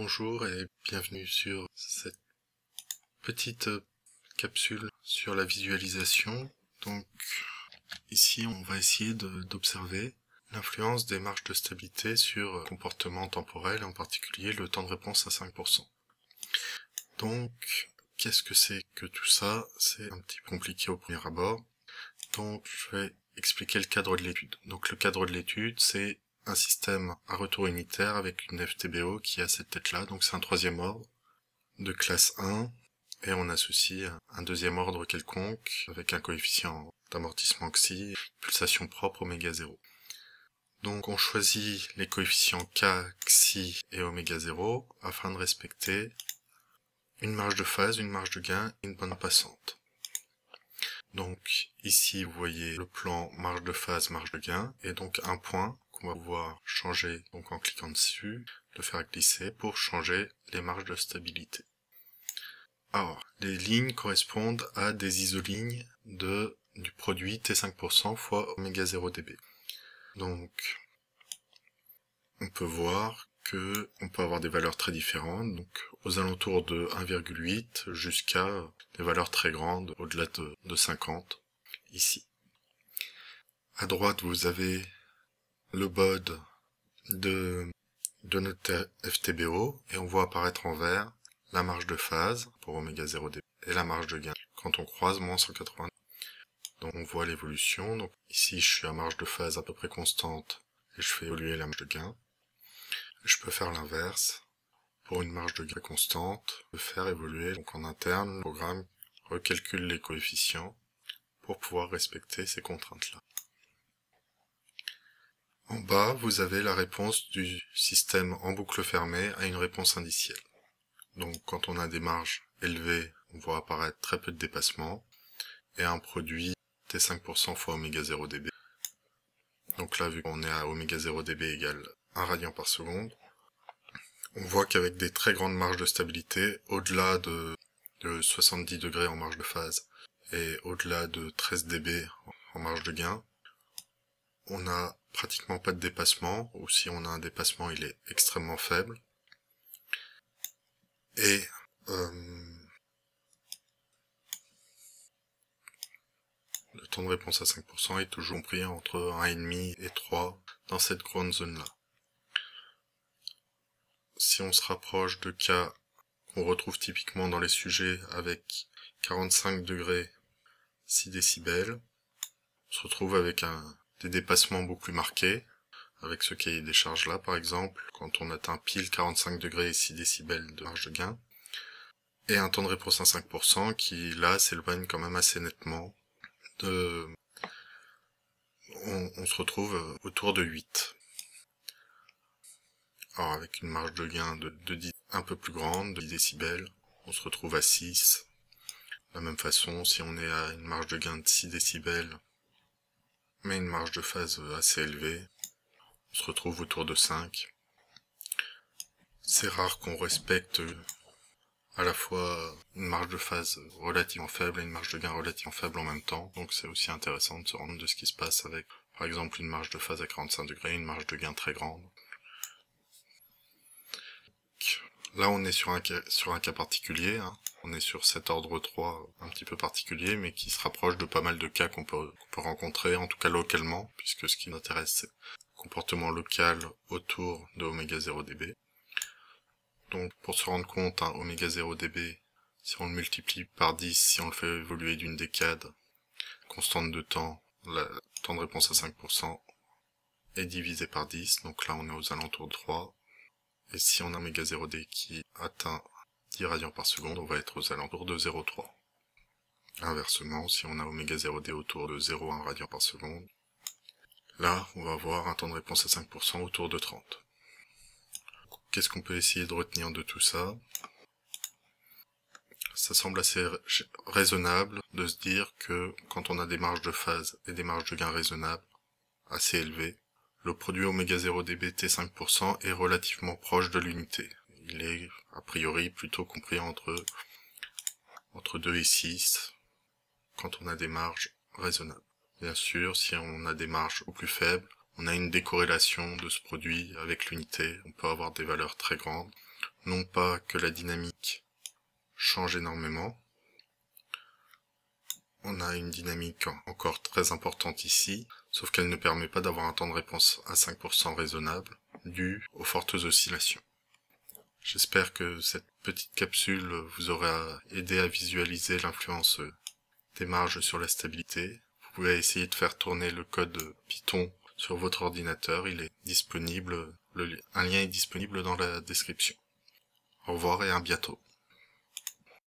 Bonjour et bienvenue sur cette petite capsule sur la visualisation. Donc ici on va essayer d'observer l'influence des marges de stabilité sur le comportement temporel, en particulier le temps de réponse à 5%. Donc qu'est-ce que c'est que tout ça? C'est un petit peu compliqué au premier abord. Donc je vais expliquer le cadre de l'étude. Donc le cadre de l'étude, c'est un système à retour unitaire avec une FTBO qui a cette tête-là, donc c'est un troisième ordre de classe 1, et on associe un deuxième ordre quelconque avec un coefficient d'amortissement xi, pulsation propre oméga 0. Donc on choisit les coefficients k, xi et oméga 0 afin de respecter une marge de phase, une marge de gain et une bande passante. Donc ici vous voyez le plan marge de phase, marge de gain, et donc un point qu'on va pouvoir changer donc en cliquant dessus, le faire glisser pour changer les marges de stabilité. Alors, les lignes correspondent à des isolignes du produit T5% fois oméga 0 dB. Donc, on peut voir que on peut avoir des valeurs très différentes, donc aux alentours de 1,8 jusqu'à des valeurs très grandes, au-delà de 50, ici. À droite, vous avez le BOD de notre FTBO, et on voit apparaître en vert la marge de phase pour oméga 0 dB et la marge de gain quand on croise moins 180. Donc on voit l'évolution. Donc ici je suis à marge de phase à peu près constante et je fais évoluer la marge de gain. Je peux faire l'inverse. Pour une marge de gain constante, je peux faire évoluer. Donc en interne, le programme recalcule les coefficients pour pouvoir respecter ces contraintes-là. En bas, vous avez la réponse du système en boucle fermée à une réponse indicielle. Donc quand on a des marges élevées, on voit apparaître très peu de dépassement, et un produit T5% fois oméga 0 dB. Donc là, vu qu'on est à oméga 0 dB égale 1 radian par seconde, on voit qu'avec des très grandes marges de stabilité, au-delà de 70 degrés en marge de phase, et au-delà de 13 dB en marge de gain, on n'a pratiquement pas de dépassement, ou si on a un dépassement, il est extrêmement faible. Et le temps de réponse à 5% est toujours compris entre 1,5 et 3 dans cette grande zone-là. Si on se rapproche de cas qu'on retrouve typiquement dans les sujets avec 45 degrés 6 décibels, on se retrouve avec des dépassements beaucoup plus marqués, avec ce cahier des charges là par exemple, quand on atteint pile 45 degrés et 6 décibels de marge de gain, et un temps de réponse à 5% qui là s'éloigne quand même assez nettement on se retrouve autour de 8. Alors avec une marge de gain de 10 un peu plus grande, de 10 décibels, on se retrouve à 6. De la même façon, si on est à une marge de gain de 6 décibels, mais une marge de phase assez élevée, on se retrouve autour de 5. C'est rare qu'on respecte à la fois une marge de phase relativement faible et une marge de gain relativement faible en même temps, donc c'est aussi intéressant de se rendre compte de ce qui se passe avec, par exemple, une marge de phase à 45 degrés, une marge de gain très grande. Là on est sur un cas particulier, hein. On est sur cet ordre 3 un petit peu particulier, mais qui se rapproche de pas mal de cas qu'on peut rencontrer, en tout cas localement, puisque ce qui nous intéresse c'est le comportement local autour de oméga 0 dB. Donc pour se rendre compte, oméga 0 dB, si on le multiplie par 10, si on le fait évoluer d'une décade, constante de temps, le temps de réponse à 5% est divisé par 10, donc là on est aux alentours de 3. Et si on a oméga 0D qui atteint 10 radians par seconde, on va être aux alentours de 0,3. Inversement, si on a oméga 0D autour de 0,1 radian par seconde, là, on va avoir un temps de réponse à 5% autour de 30. Qu'est-ce qu'on peut essayer de retenir de tout ça? Ça semble assez raisonnable de se dire que quand on a des marges de phase et des marges de gain raisonnables, assez élevées, le produit oméga 0 dB T5% est relativement proche de l'unité. Il est a priori plutôt compris entre 2 et 6 quand on a des marges raisonnables. Bien sûr, si on a des marges au plus faibles, on a une décorrélation de ce produit avec l'unité. On peut avoir des valeurs très grandes. non pas que la dynamique change énormément. On a une dynamique encore très importante ici, sauf qu'elle ne permet pas d'avoir un temps de réponse à 5% raisonnable, dû aux fortes oscillations. J'espère que cette petite capsule vous aura aidé à visualiser l'influence des marges sur la stabilité. Vous pouvez essayer de faire tourner le code Python sur votre ordinateur, il est disponible, un lien est disponible dans la description. Au revoir et à bientôt.